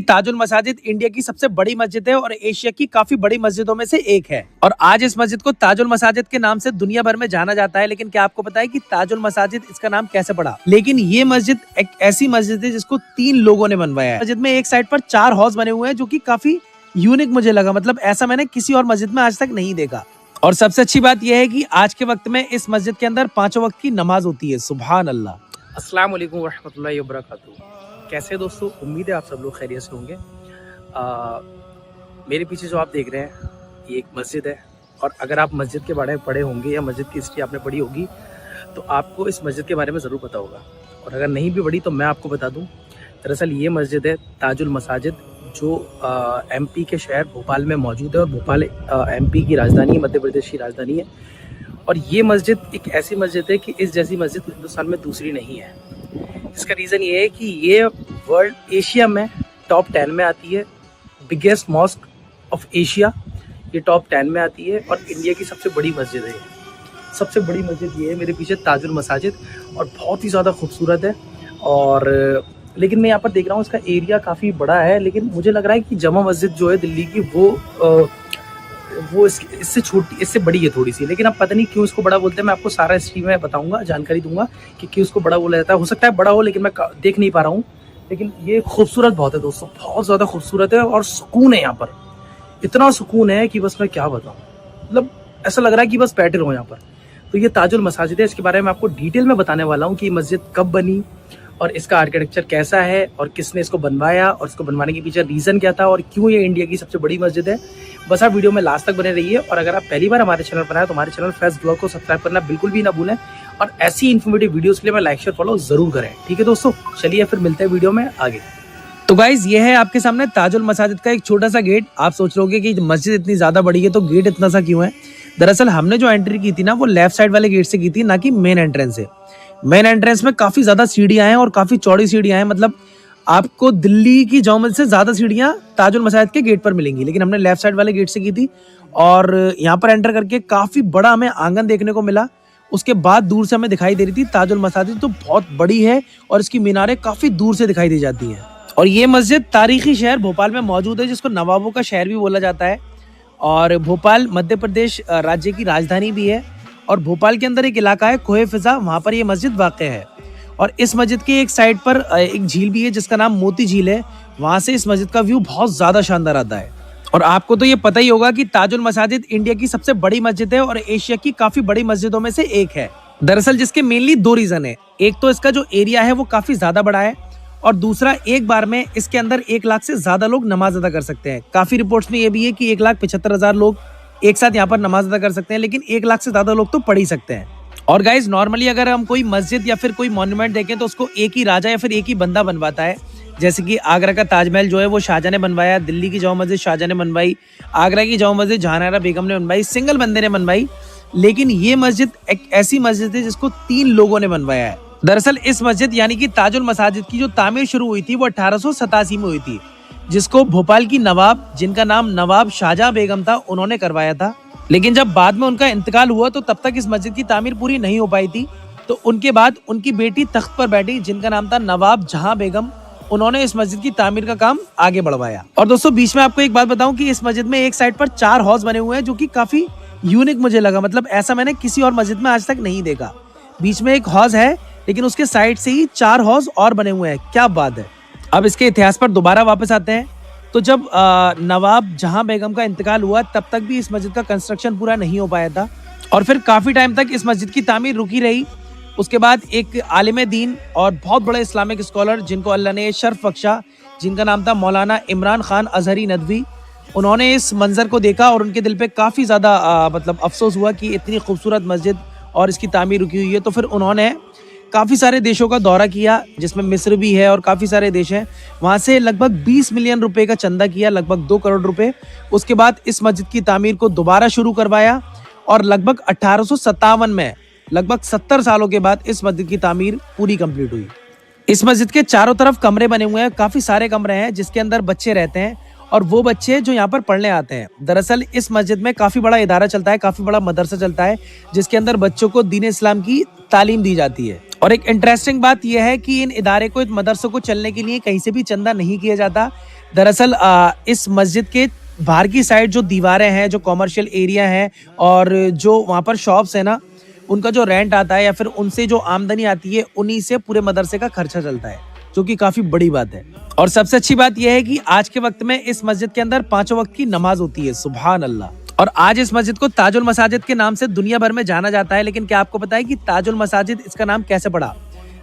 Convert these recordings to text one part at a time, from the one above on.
ताजुल मसाजिद India की सबसे बड़ी मस्जिद है और एशिया की काफी बड़ी मस्जिदों में से एक है। और आज इस मस्जिद को ताजुल मसाजिद के नाम से दुनिया भर में जाना जाता है। लेकिन क्या आपको पता है कि ताजुल मसाजिद इसका नाम कैसे पड़ा? लेकिन ये मस्जिद एक ऐसी मस्जिद है जिसको 3 लोगों ने बनवाया है। मस्जिद में एक साइड पर 4 हौज बने हुए हैं जो कि काफी यूनिक मुझे लगा, मतलब ऐसा मैंने किसी और मस्जिद में आज तक नहीं देखा। और सबसे अच्छी बात यह है कि आज के वक्त में इस मस्जिद के अंदर 5 वक्त की नमाज होती है। सुभान अल्लाह। अस्सलाम वालेकुम रहमतुल्लाहि व बरकातुहू। कैसे दोस्तों, उम्मीद है आप सब लोग खैरियत से होंगे। मेरे पीछे जो आप देख रहे हैं ये एक मस्जिद है। और अगर आप मस्जिद के बारे में पढ़े होंगे या मस्जिद की हिस्ट्री आपने पढ़ी होगी तो आपको इस मस्जिद के बारे में ज़रूर पता होगा। और अगर नहीं भी पढ़ी तो मैं आपको बता दूं, दरअसल ये मस्जिद है ताजुल मसाजिद, जो एमपी के शहर भोपाल में मौजूद है। और भोपाल एमपी की राजधानी है, मध्य प्रदेश की राजधानी है। और ये मस्जिद एक ऐसी मस्जिद है कि इस जैसी मस्जिद हिंदुस्तान में दूसरी नहीं है। इसका रीज़न ये है कि ये वर्ल्ड एशिया में टॉप 10 में आती है, बिगेस्ट मॉस्क ऑफ एशिया, ये टॉप 10 में आती है। और इंडिया की सबसे बड़ी मस्जिद है। सबसे बड़ी मस्जिद ये है मेरे पीछे ताजुल मसाजिद, और बहुत ही ज़्यादा खूबसूरत है। और लेकिन मैं यहाँ पर देख रहा हूँ इसका एरिया काफ़ी बड़ा है, लेकिन मुझे लग रहा है कि जमा मस्जिद जो है दिल्ली की वो इससे छोटी, इससे बड़ी है थोड़ी सी। लेकिन अब पता नहीं क्यों इसको बड़ा बोलते हैं। मैं आपको सारा हिस्ट्री में बताऊंगा, जानकारी दूंगा कि क्यों इसको बड़ा बोला जाता है। हो सकता है बड़ा हो, लेकिन मैं देख नहीं पा रहा हूँ। लेकिन ये खूबसूरत बहुत है दोस्तों, बहुत ज़्यादा खूबसूरत है। और सुकून है यहाँ पर, इतना सुकून है कि बस मैं क्या बताऊँ। मतलब ऐसा लग रहा है कि बस बैठे रहो यहाँ पर। तो ये ताजुल मसाजिद है, इसके बारे में आपको डिटेल में बताने वाला हूँ कि ये मस्जिद कब बनी और इसका आर्किटेक्चर कैसा है और किसने इसको बनवाया और इसको बनवाने के पीछे रीज़न क्या था और क्यों ये इंडिया की सबसे बड़ी मस्जिद है। बस आप वीडियो में लास्ट तक बने रहिए। और अगर आप पहली बार हमारे चैनल पर आए तो हमारे चैनल फैज़ ब्लॉग को सब्सक्राइब करना बिल्कुल भी ना भूलें। और ऐसी इन्फॉर्मेटिव वीडियोज़ के लिए मैं लाइक शेयर फॉलो जरूर करें। ठीक है दोस्तों, चलिए फिर मिलते हैं वीडियो में आगे। तो गाइज ये है आपके सामने ताजुल मसाजिद का एक छोटा सा गेट। आप सोच रहे कि मस्जिद इतनी ज्यादा बड़ी है तो गेट इतना सा क्यों है? दरअसल हमने जो एंट्री की थी ना वो लेफ्ट साइड वाले गेट से की थी, ना कि मेन एंट्रेंस से। मेन एंट्रेंस में काफी ज्यादा सीढ़ियां हैं और काफी चौड़ी सीढ़ियां हैं। मतलब आपको दिल्ली की जामा मस्जिद से ज्यादा सीढ़ियां ताजुल मसाजिद के गेट पर मिलेंगी। लेकिन हमने लेफ्ट साइड वाले गेट से की थी। और यहाँ पर एंटर करके काफी बड़ा हमें आंगन देखने को मिला। उसके बाद दूर से हमें दिखाई दे रही थी ताजुल मसाजिद, तो बहुत बड़ी है और इसकी मीनारें काफी दूर से दिखाई दी जाती है। और ये मस्जिद तारीखी शहर भोपाल में मौजूद है, जिसको नवाबों का शहर भी बोला जाता है। और भोपाल मध्य प्रदेश राज्य की राजधानी भी है। और भोपाल के अंदर एक इलाका है खोए फिजा, वहाँ पर ये मस्जिद वाक़ है। और इस मस्जिद के एक साइड पर एक झील भी है जिसका नाम मोती झील है। वहाँ से इस मस्जिद का व्यू बहुत ज़्यादा शानदार आता है। और आपको तो ये पता ही होगा कि ताजुल मसाजिद इंडिया की सबसे बड़ी मस्जिद है और एशिया की काफ़ी बड़ी मस्जिदों में से एक है। दरअसल जिसके मेनली 2 रीज़न है। एक तो इसका जो एरिया है वो काफ़ी ज़्यादा बड़ा है, और दूसरा एक बार में इसके अंदर 1 लाख से ज्यादा लोग नमाज अदा कर सकते हैं। काफी रिपोर्ट्स में ये भी है कि 1,75,000 लोग एक साथ यहाँ पर नमाज अदा कर सकते हैं, लेकिन 1 लाख से ज्यादा लोग तो पढ़ ही सकते हैं। और गाइज नॉर्मली अगर हम कोई मस्जिद या फिर कोई मॉन्यूमेंट देखें तो उसको एक ही राजा या फिर एक ही बंदा बनवाता है। जैसे कि आगरा का ताजमहल जो है वो शाहजहां ने बनवाया, दिल्ली की जामा मस्जिद शाहजहां ने बनवाई, आगरा की जामा मस्जिद जहानारा बेगम ने बनवाई, सिंगल बंदे ने बनवाई। लेकिन ये मस्जिद एक ऐसी मस्जिद है जिसको 3 लोगों ने बनवाया है। दरअसल इस मस्जिद यानी कि ताजुल मसाजिद की जो तामीर शुरू हुई थी वो 1887 में हुई थी, जिसको भोपाल की नवाब, जिनका नाम नवाब शाहजहां बेगम था, उन्होंने करवाया था। लेकिन जब बाद में उनका इंतकाल हुआ तो तब तक इस मस्जिद की तामीर पूरी नहीं हो पाई थी। तो उनके बाद उनकी बेटी तख्त पर बैठी, जिनका नाम था नवाब जहां बेगम, उन्होंने इस मस्जिद की तामीर का काम आगे बढ़वाया। और दोस्तों बीच में आपको एक बात बताऊं कि इस मस्जिद में एक साइड पर 4 हौज बने हुए हैं, जो कि काफी यूनिक मुझे लगा। मतलब ऐसा मैंने किसी और मस्जिद में आज तक नहीं देखा। बीच में एक हौज है, लेकिन उसके साइड से ही 4 हौज और बने हुए हैं। क्या बात है। अब इसके इतिहास पर दोबारा वापस आते हैं। तो जब नवाब जहां बेगम का इंतकाल हुआ तब तक भी इस मस्जिद का कंस्ट्रक्शन पूरा नहीं हो पाया था, और फिर काफ़ी टाइम तक इस मस्जिद की तामीर रुकी रही। उसके बाद एक आलिम दीन और बहुत बड़े इस्लामिक स्कॉलर, जिनको अल्लाह ने शर्फ बख्शा, जिनका नाम था मौलाना इमरान खान अजहरी नदवी, उन्होंने इस मंजर को देखा और उनके दिल पे काफ़ी ज़्यादा मतलब अफसोस हुआ कि इतनी खूबसूरत मस्जिद और इसकी तामीर रुकी हुई है। तो फिर उन्होंने काफ़ी सारे देशों का दौरा किया, जिसमें मिस्र भी है और काफ़ी सारे देश हैं। वहाँ से लगभग 20 मिलियन रुपए का चंदा किया, लगभग 2 करोड़ रुपए। उसके बाद इस मस्जिद की तामीर को दोबारा शुरू करवाया और लगभग 1857 में, लगभग 70 सालों के बाद इस मस्जिद की तामीर पूरी कंप्लीट हुई। इस मस्जिद के चारों तरफ कमरे बने हुए हैं, काफ़ी सारे कमरे हैं जिसके अंदर बच्चे रहते हैं, और वो बच्चे जो यहाँ पर पढ़ने आते हैं। दरअसल इस मस्जिद में काफ़ी बड़ा इदारा चलता है, काफ़ी बड़ा मदरसा चलता है, जिसके अंदर बच्चों को दीन इस्लाम की तालीम दी जाती है। और एक इंटरेस्टिंग बात यह है कि इन इदारे को, इन मदरसों को चलने के लिए कहीं से भी चंदा नहीं किया जाता। दरअसल इस मस्जिद के बाहर की साइड जो दीवारें हैं, जो कॉमर्शियल एरिया है और जो वहाँ पर शॉप्स है ना, उनका जो रेंट आता है या फिर उनसे जो आमदनी आती है, उन्हीं से पूरे मदरसे का खर्चा चलता है, जो कि काफी बड़ी बात है। और सबसे अच्छी बात यह है कि आज के वक्त में इस मस्जिद के अंदर 5 वक्त की नमाज होती है। सुभान अल्लाह। और आज इस मस्जिद को ताजुल मसाजिद के नाम से दुनिया भर में जाना जाता है। लेकिन क्या आपको पता है कि ताजुल मसाजिद इसका नाम कैसे पड़ा?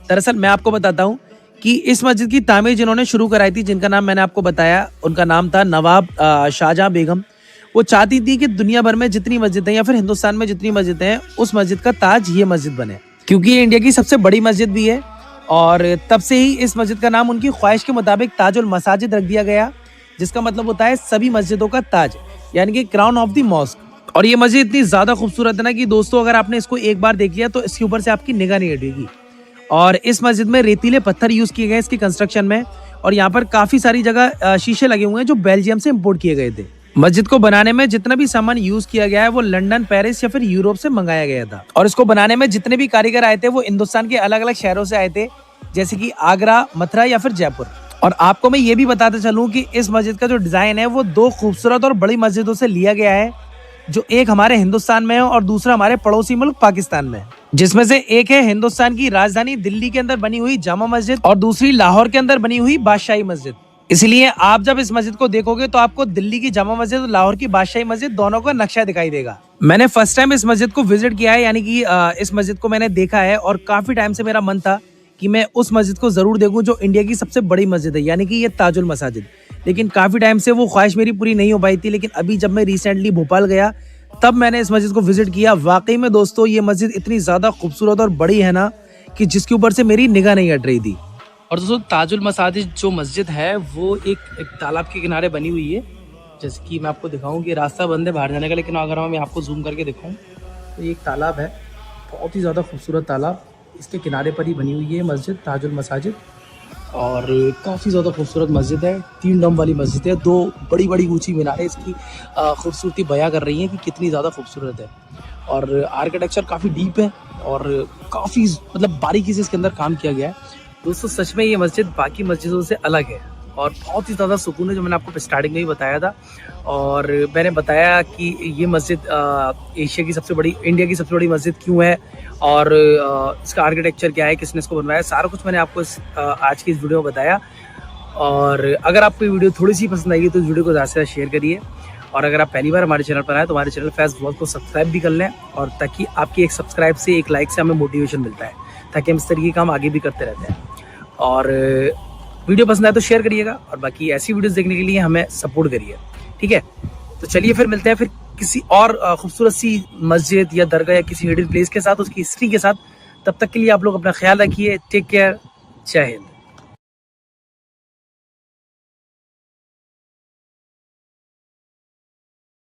दरअसल मैं आपको बताता हूँ कि इस मस्जिद की तामीर जिन्होंने शुरू कराई थी, जिनका नाम मैंने आपको बताया, उनका नाम था नवाब शाहजहां बेगम। वो चाहती थी कि दुनिया भर में जितनी मस्जिदें या फिर हिंदुस्तान में जितनी मस्जिदें हैं, उस मस्जिद का ताज ये मस्जिद बने, क्योंकि ये इंडिया की सबसे बड़ी मस्जिद भी है। और तब से ही इस मस्जिद का नाम उनकी ख्वाहिश के मुताबिक ताजुल मसाजिद रख दिया गया, जिसका मतलब होता है सभी मस्जिदों का ताज, यानी कि क्राउन ऑफ द मॉस्क। और ये मस्जिद इतनी ज्यादा खूबसूरत है ना कि दोस्तों, अगर आपने इसको एक बार देख लिया तो इसके ऊपर से आपकी निगाह नहीं हटेगी। और इस मस्जिद में रेतीले पत्थर यूज किए गए इसकी कंस्ट्रक्शन में, और यहाँ पर काफी सारी जगह शीशे लगे हुए हैं जो बेल्जियम से इम्पोर्ट किए गए थे। मस्जिद को बनाने में जितना भी सामान यूज किया गया है वो लंदन, पेरिस या फिर यूरोप से मंगाया गया था। और इसको बनाने में जितने भी कारीगर आए थे वो हिंदुस्तान के अलग अलग शहरों से आए थे, जैसे कि आगरा, मथुरा या फिर जयपुर। और आपको मैं ये भी बताते चलूं कि इस मस्जिद का जो डिजाइन है वो 2 खूबसूरत और बड़ी मस्जिदों से लिया गया है, जो एक हमारे हिंदुस्तान में है और दूसरा हमारे पड़ोसी मुल्क पाकिस्तान में है। जिसमें से एक है हिंदुस्तान की राजधानी दिल्ली के अंदर बनी हुई जामा मस्जिद और दूसरी लाहौर के अंदर बनी हुई बादशाही मस्जिद। इसलिए आप जब इस मस्जिद को देखोगे तो आपको दिल्ली की जामा मस्जिद और लाहौर की बादशाही मस्जिद दोनों का नक्शा दिखाई देगा। मैंने फर्स्ट टाइम इस मस्जिद को विजिट किया है, यानी कि इस मस्जिद को मैंने देखा है, और काफी टाइम से मेरा मन था कि मैं उस मस्जिद को जरूर देखूं जो इंडिया की सबसे बड़ी मस्जिद है, यानी कि ये ताजुल मसाजिद। लेकिन काफी टाइम से वो ख्वाहिश मेरी पूरी नहीं हो पाई थी। लेकिन अभी जब मैं रिसेंटली भोपाल गया तब मैंने इस मस्जिद को विजिट किया। वाकई में दोस्तों, ये मस्जिद इतनी ज्यादा खूबसूरत और बड़ी है ना कि जिसके ऊपर से मेरी निगाह नहीं हट रही थी। और दोस्तों, ताजुल मसाजिद जो मस्जिद है वो एक तालाब के किनारे बनी हुई है। जैसे कि मैं आपको दिखाऊं कि रास्ता बंद है बाहर जाने का, लेकिन अगर मैं आपको जूम करके दिखाऊं तो ये एक तालाब है, बहुत ही ज़्यादा खूबसूरत तालाब। इसके किनारे पर ही बनी हुई है मस्जिद ताजुल मसाजिद, और काफ़ी ज़्यादा खूबसूरत मस्जिद है। 3 डम वाली मस्जिद है, 2 बड़ी बड़ी ऊंची मीनारें इसकी खूबसूरती बयां कर रही हैं कि कितनी ज़्यादा खूबसूरत है। और आर्किटेक्चर काफ़ी डीप है और काफ़ी मतलब बारीकी से इसके अंदर काम किया गया है। दोस्तों, सच में ये मस्जिद बाकी मस्जिदों से अलग है और बहुत ही ज़्यादा सुकून है, जो मैंने आपको स्टार्टिंग में ही बताया था। और मैंने बताया कि ये मस्जिद एशिया की सबसे बड़ी, इंडिया की सबसे बड़ी मस्जिद क्यों है, और इसका आर्किटेक्चर क्या है, किसने इसको बनवाया, सारा कुछ मैंने आपको आज की इस वीडियो में बताया। और अगर आपको ये वीडियो थोड़ी सी पसंद आएगी तो इस वीडियो को ज़्यादा से ज़्यादा शेयर करिए। और अगर आप पहली बार हमारे चैनल पर आए तो हमारे चैनल फैज़ व्लॉग को सब्सक्राइब भी कर लें, और ताकि आपकी एक सब्सक्राइब से, एक लाइक से हमें मोटिवेशन मिलता है, ताकि हम इस तरीके का काम आगे भी करते रहते हैं। और वीडियो पसंद आए तो शेयर करिएगा, और बाकी ऐसी वीडियोस देखने के लिए हमें सपोर्ट करिए, ठीक है? तो चलिए फिर मिलते हैं फिर किसी और खूबसूरत सी मस्जिद या दरगाह या किसी हिडन प्लेस के साथ, उसकी हिस्ट्री के साथ। तब तक के लिए आप लोग अपना ख्याल रखिए। Take care. जय हिंद।